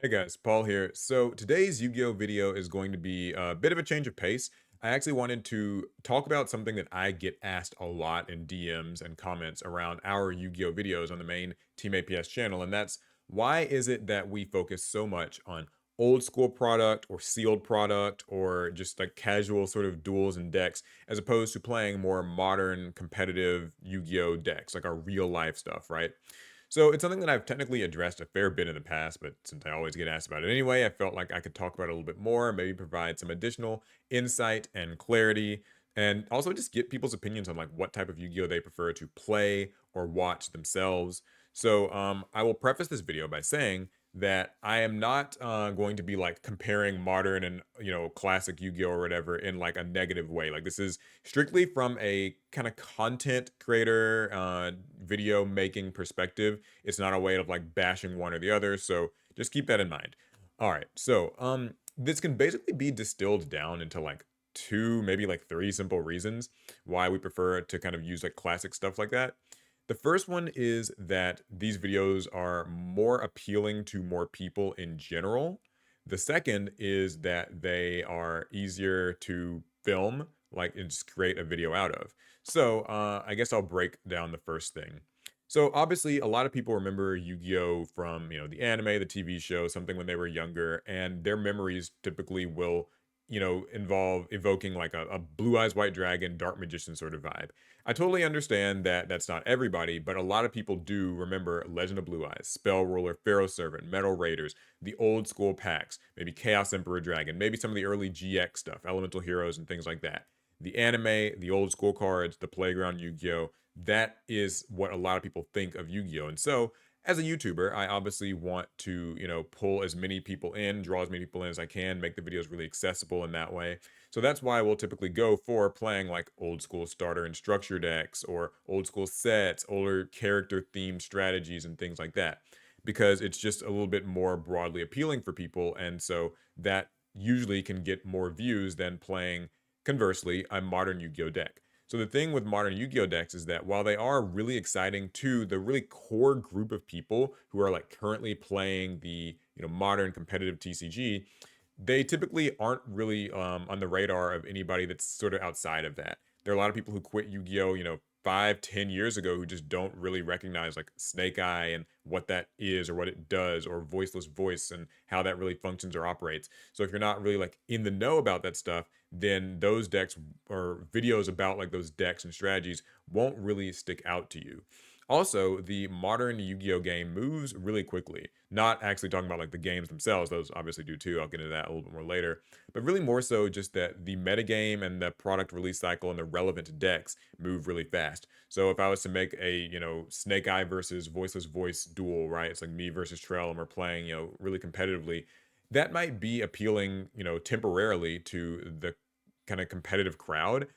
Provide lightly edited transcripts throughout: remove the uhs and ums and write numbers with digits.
Hey guys, Paul here. So today's Yu-Gi-Oh video is going to be a bit of a change of pace. I actually wanted to talk about something that I get asked a lot in DMs and comments around our Yu-Gi-Oh videos on the main Team APS channel, and that's why is it that we focus so much on old school product or sealed product or just like casual sort of duels and decks as opposed to playing more modern competitive Yu-Gi-Oh decks, like our real life stuff, right? So it's something that I've technically addressed a fair bit in the past, but since I always get asked about it anyway, I felt like I could talk about it a little bit more, maybe provide some additional insight and clarity, and also just get people's opinions on like what type of Yu-Gi-Oh they prefer to play or watch themselves. So I will preface this video by saying that I am not going to be like comparing modern and classic Yu-Gi-Oh or whatever in like a negative way. Like this is strictly from a kind of content creator video making perspective. It's not a way of like bashing one or the other, so just keep that in mind. All right, so this can basically be distilled down into like two, maybe like three simple reasons why we prefer to kind of use like classic stuff like that. The first one is that these videos are more appealing to more people in general. The second is that they are easier to film, like and just create a video out of. So I guess I'll break down the first thing. So obviously, a lot of people remember Yu-Gi-Oh from the anime, the TV show, something when they were younger, and their memories typically will involve evoking like a blue eyes white dragon, dark magician sort of vibe. I totally understand that that's not everybody, but a lot of people do remember Legend of Blue Eyes, Spell Ruler, Pharaoh Servant, Metal Raiders, the old school packs, maybe Chaos Emperor Dragon, maybe some of the early GX stuff, Elemental Heroes, and things like that. The anime, the old school cards, the playground Yu Gi Oh! That is what a lot of people think of Yu Gi Oh! And so, as a YouTuber, I obviously want to, pull as many people in, draw as many people in as I can, make the videos really accessible in that way. So that's why we'll typically go for playing like old school starter and structure decks or old school sets, older character themed strategies and things like that. Because it's just a little bit more broadly appealing for people. And so that usually can get more views than playing, conversely, a modern Yu Gi Oh deck. So the thing with modern Yu-Gi-Oh decks is that while they are really exciting to the really core group of people who are like currently playing the modern competitive TCG, they typically aren't really on the radar of anybody that's sort of outside of that. There are a lot of people who quit Yu-Gi-Oh, 5, 10 years ago who just don't really recognize like Snake Eye and what that is or what it does or Voiceless Voice and how that really functions or operates. So if you're not really like in the know about that stuff, then those decks or videos about like those decks and strategies won't really stick out to you. Also, the modern Yu-Gi-Oh game moves really quickly. Not actually talking about like the games themselves, those obviously do too. I'll get into that a little bit more later. But really more so just that the metagame and the product release cycle and the relevant decks move really fast. So if I was to make a, Snake Eye versus Voiceless Voice duel, right? It's like me versus Trell and we're playing, really competitively. That might be appealing, temporarily to the kind of competitive crowd.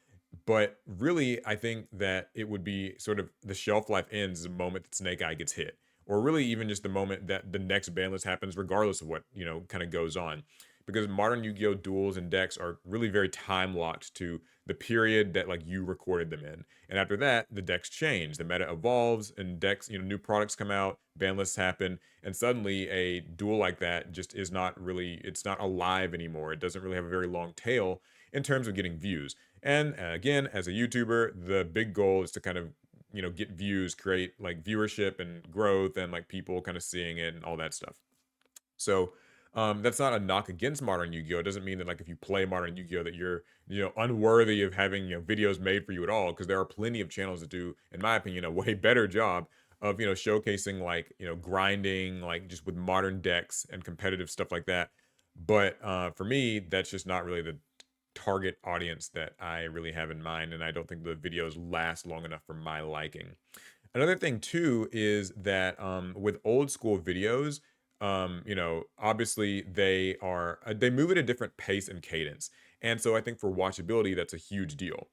But really, I think that it would be sort of the shelf life ends the moment that Snake Eye gets hit, or really even just the moment that the next ban list happens, regardless of what kind of goes on. Because modern Yu-Gi-Oh duels and decks are really very time locked to the period that like you recorded them in, and after that, the decks change, the meta evolves, and decks, new products come out, ban lists happen, and suddenly a duel like that just is not really, it's not alive anymore. It doesn't really have a very long tail in terms of getting views. And again, as a YouTuber, the big goal is to kind of get views, create like viewership and growth, and like people kind of seeing it and all that stuff. So that's not a knock against modern Yu-Gi-Oh. It doesn't mean that like if you play modern Yu-Gi-Oh that you're unworthy of having videos made for you at all, because there are plenty of channels that do, in my opinion, a way better job of showcasing like grinding like just with modern decks and competitive stuff like that. But for me, that's just not really the target audience that I really have in mind, and I don't think the videos last long enough for my liking. Another thing too is that with old school videos, obviously they move at a different pace and cadence, and so I think for watchability that's a huge deal.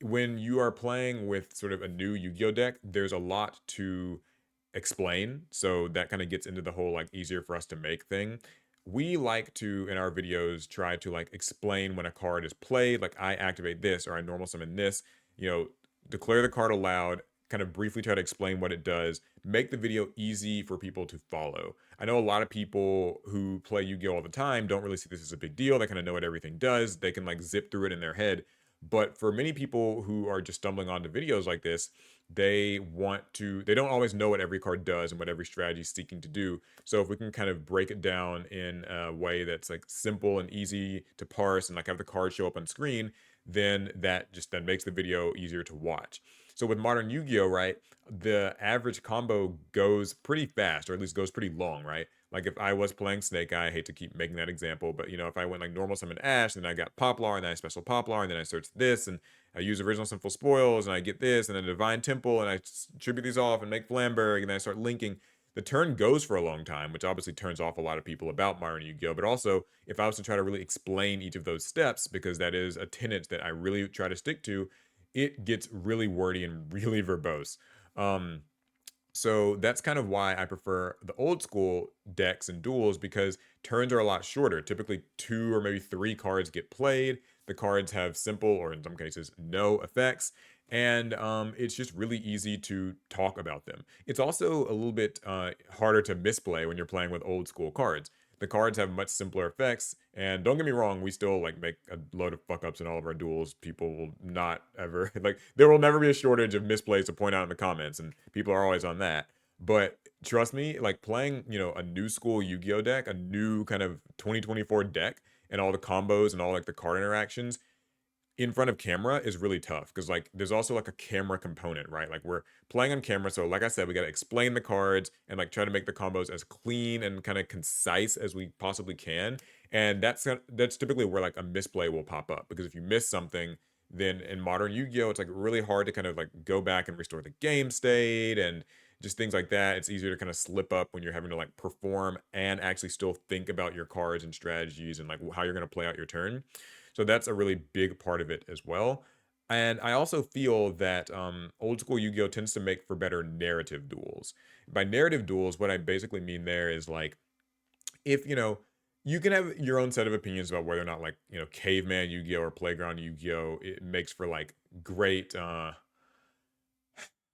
When you are playing with sort of a new Yu-Gi-Oh deck, there's a lot to explain, so that kind of gets into the whole like easier for us to make thing. We like to in our videos try to like explain when a card is played, like I activate this or I normal summon this, you know declare the card aloud, kind of briefly try to explain what it does, make the video easy for people to follow. I know a lot of people who play Yu-Gi-Oh all the time don't really see this as a big deal. They kind of know what everything does. They can like zip through it in their head. But for many people who are just stumbling onto videos like this, they don't always know what every card does and what every strategy is seeking to do. So if we can kind of break it down in a way that's like simple and easy to parse and like have the cards show up on screen, then that just then makes the video easier to watch. So with modern Yu-Gi-Oh, right, the average combo goes pretty fast, or at least goes pretty long, right? Like if I was playing Snake Eye, I hate to keep making that example, but if I went like normal summon Ash, then I got Poplar, and then I special Poplar, and then I search this, and I use original sinful spoils, and I get this, and then Divine Temple, and I tribute these off and make Flamberg, and then I start linking. The turn goes for a long time, which obviously turns off a lot of people about modern Yu-Gi-Oh! But also, if I was to try to really explain each of those steps, because that is a tenet that I really try to stick to, it gets really wordy and really verbose. Um, so that's kind of why I prefer the old school decks and duels, because turns are a lot shorter. Typically, two or maybe three cards get played. The cards have simple, or in some cases, no effects. And it's just really easy to talk about them. It's also a little bit harder to misplay when you're playing with old school cards. The cards have much simpler effects, and don't get me wrong, we still like make a load of fuck ups in all of our duels. People will not ever like there will never be a shortage of misplays to point out in the comments, and people are always on that. But trust me, like playing, a new school Yu-Gi-Oh deck, a new kind of 2024 deck, and all the combos and all like the card interactions, in front of camera is really tough, because like there's also like a camera component, right? Like we're playing on camera, so like I said, we got to explain the cards and like try to make the combos as clean and kind of concise as we possibly can. And that's typically where like a misplay will pop up, because if you miss something, then in modern Yu-Gi-Oh it's like really hard to kind of like go back and restore the game state and just things like that. It's easier to kind of slip up when you're having to like perform and actually still think about your cards and strategies and like how you're going to play out your turn. So that's a really big part of it as well. And I also feel that old school Yu Gi Oh tends to make for better narrative duels. By narrative duels, what I basically mean there is like, if you can have your own set of opinions about whether or not like caveman Yu Gi Oh or playground Yu Gi Oh it makes for like great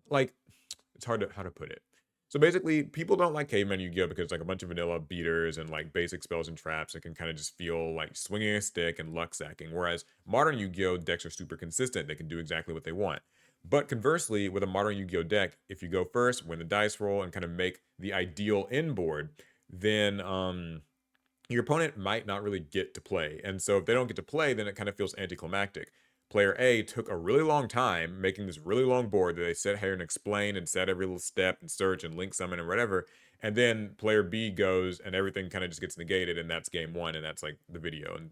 like it's hard to how to put it. So basically, people don't like Caveman Yu-Gi-Oh because like a bunch of vanilla beaters and like basic spells and traps that can kind of just feel like swinging a stick and luck sacking. Whereas modern Yu-Gi-Oh decks are super consistent; they can do exactly what they want. But conversely, with a modern Yu-Gi-Oh deck, if you go first, win the dice roll, and kind of make the ideal end board, then your opponent might not really get to play. And so if they don't get to play, then it kind of feels anticlimactic. Player A took a really long time making this really long board that they sit here and explain and set every little step and search and link summon and whatever. And then player B goes and everything kind of just gets negated, and that's game one, and that's like the video. And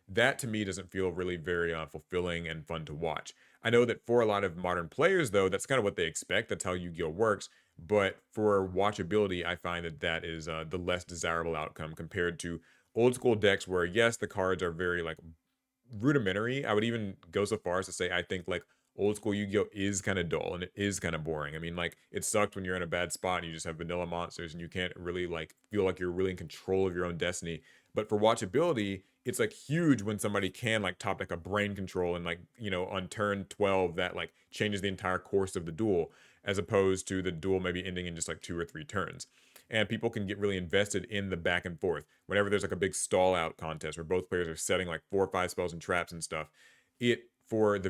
that to me doesn't feel really very fulfilling and fun to watch. I know that for a lot of modern players, though, that's kind of what they expect. That's how Yu-Gi-Oh works. But for watchability, I find that that is the less desirable outcome compared to old school decks, where yes, the cards are very like rudimentary. I would even go so far as to say I think like old school Yu-Gi-Oh is kind of dull and it is kind of boring. I mean, like it sucked when you're in a bad spot and you just have vanilla monsters and you can't really like feel like you're really in control of your own destiny. But for watchability, it's like huge when somebody can like top like a brain control and like on turn 12 that like changes the entire course of the duel, as opposed to the duel maybe ending in just like 2 or 3 turns. And people can get really invested in the back and forth. Whenever there's like a big stall out contest where both players are setting like 4 or 5 spells and traps and stuff, it for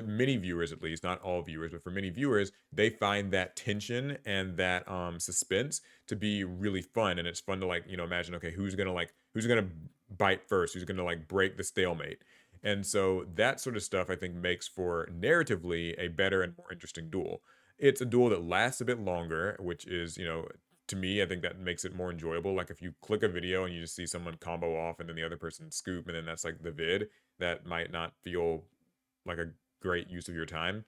many viewers, at least not all viewers, but for many viewers, they find that tension and that suspense to be really fun. And it's fun to like imagine, okay, who's gonna bite first, who's gonna like break the stalemate. And so that sort of stuff I think makes for narratively a better and more interesting duel. It's a duel that lasts a bit longer, which is, to me, I think that makes it more enjoyable. Like if you click a video and you just see someone combo off and then the other person scoop and then that's like the vid, that might not feel like a great use of your time.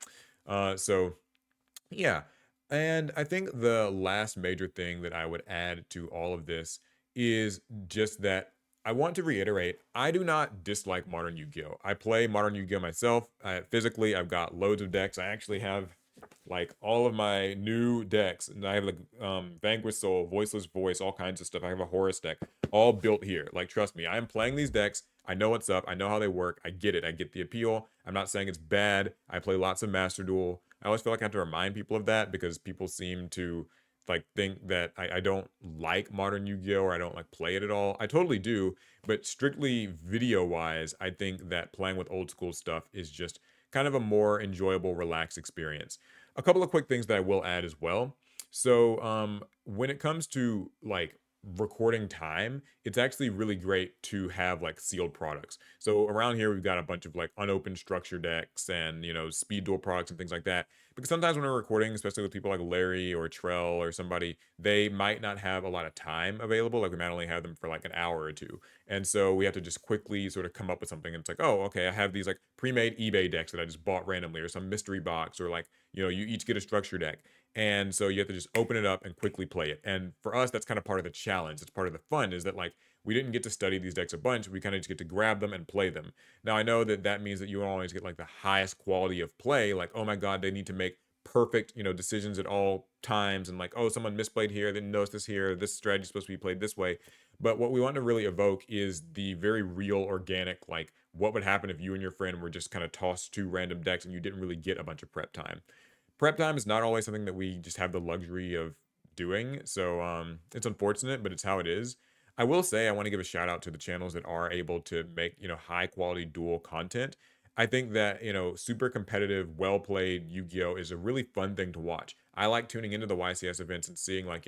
So yeah. And I think the last major thing that I would add to all of this is just that I want to reiterate, I do not dislike modern Yu-Gi-Oh. I play modern Yu-Gi-Oh myself. Physically, I've got loads of decks. I actually have like all of my new decks, and I have like Vanquish Soul, Voiceless Voice, all kinds of stuff. I have a Horus deck, all built here. Like, trust me, I am playing these decks. I know what's up. I know how they work. I get it. I get the appeal. I'm not saying it's bad. I play lots of Master Duel. I always feel like I have to remind people of that because people seem to like think that I don't like modern Yu-Gi-Oh or I don't like play it at all. I totally do, but strictly video wise, I think that playing with old school stuff is just kind of a more enjoyable, relaxed experience. A couple of quick things that I will add as well. So, when it comes to like recording time, it's actually really great to have like sealed products. So around here we've got a bunch of like unopened structure decks and speed duel products and things like that. Because sometimes when we're recording, especially with people like Larry or Trell or somebody, they might not have a lot of time available. Like we might only have them for like an hour or two. And so we have to just quickly sort of come up with something. And it's like, oh, okay, I have these like pre-made eBay decks that I just bought randomly, or some mystery box, or like, you each get a structure deck. And so you have to just open it up and quickly play it. And for us, that's kind of part of the challenge. It's part of the fun is that like we didn't get to study these decks a bunch. We kind of just get to grab them and play them. Now I know that that means that you don't always get like the highest quality of play. Like, oh my God, they need to make perfect, decisions at all times. And like, oh, someone misplayed here, didn't notice this here. This strategy is supposed to be played this way. But what we want to really evoke is the very real, organic, like what would happen if you and your friend were just kind of tossed two random decks and you didn't really get a bunch of prep time. Prep time is not always something that we just have the luxury of doing. So it's unfortunate, but it's how it is. I will say I want to give a shout out to the channels that are able to make, high quality dual content. I think that, super competitive, well played Yu-Gi-Oh is a really fun thing to watch. I like tuning into the YCS events and seeing like,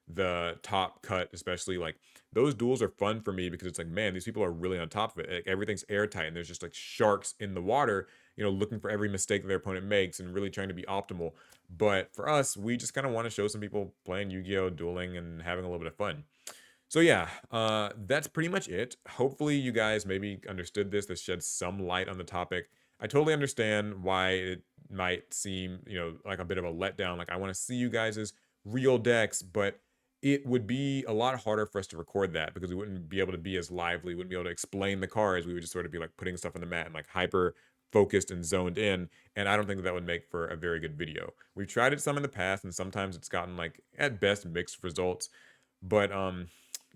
the top cut, especially like those duels are fun for me because it's like, man, these people are really on top of it. Like, everything's airtight and there's just like sharks in the water, looking for every mistake that their opponent makes and really trying to be optimal. But for us, we just kind of want to show some people playing Yu-Gi-Oh, dueling, and having a little bit of fun. So yeah, that's pretty much it. Hopefully you guys maybe understood this. This sheds some light on the topic. I totally understand why it might seem, like a bit of a letdown. Like I want to see you guys' real decks, but it would be a lot harder for us to record that because we wouldn't be able to be as lively, we wouldn't be able to explain the cards. We would just sort of be like putting stuff on the mat and like hyper focused and zoned in. And I don't think that, that would make for a very good video. We've tried it some in the past, and sometimes it's gotten like at best mixed results. But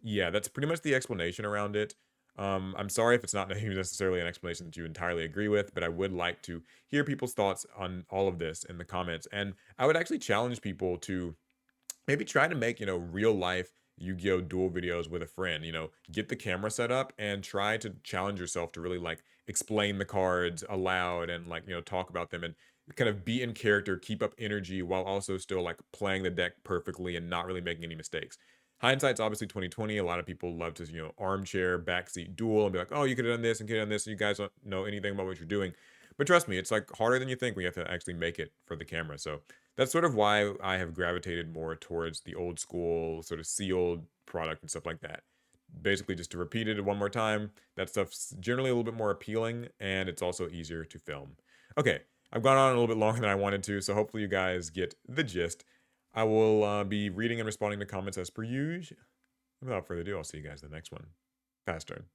yeah, that's pretty much the explanation around it. I'm sorry if it's not necessarily an explanation that you entirely agree with, but I would like to hear people's thoughts on all of this in the comments. And I would actually challenge people to maybe try to make, real life Yu-Gi-Oh! Duel videos with a friend. Get the camera set up and try to challenge yourself to really like explain the cards aloud and like, talk about them and kind of be in character, keep up energy while also still like playing the deck perfectly and not really making any mistakes. Hindsight's obviously 2020. A lot of people love to, armchair backseat duel and be like, oh, you could have done this and could have done this, and you guys don't know anything about what you're doing. But trust me, it's like harder than you think when you have to actually make it for the camera. So that's sort of why I have gravitated more towards the old school sort of sealed product and stuff like that. Basically, just to repeat it one more time, that stuff's generally a little bit more appealing and it's also easier to film. Okay, I've gone on a little bit longer than I wanted to, so hopefully you guys get the gist. I will be reading and responding to comments as per usual. Without further ado, I'll see you guys in the next one. Fast turn.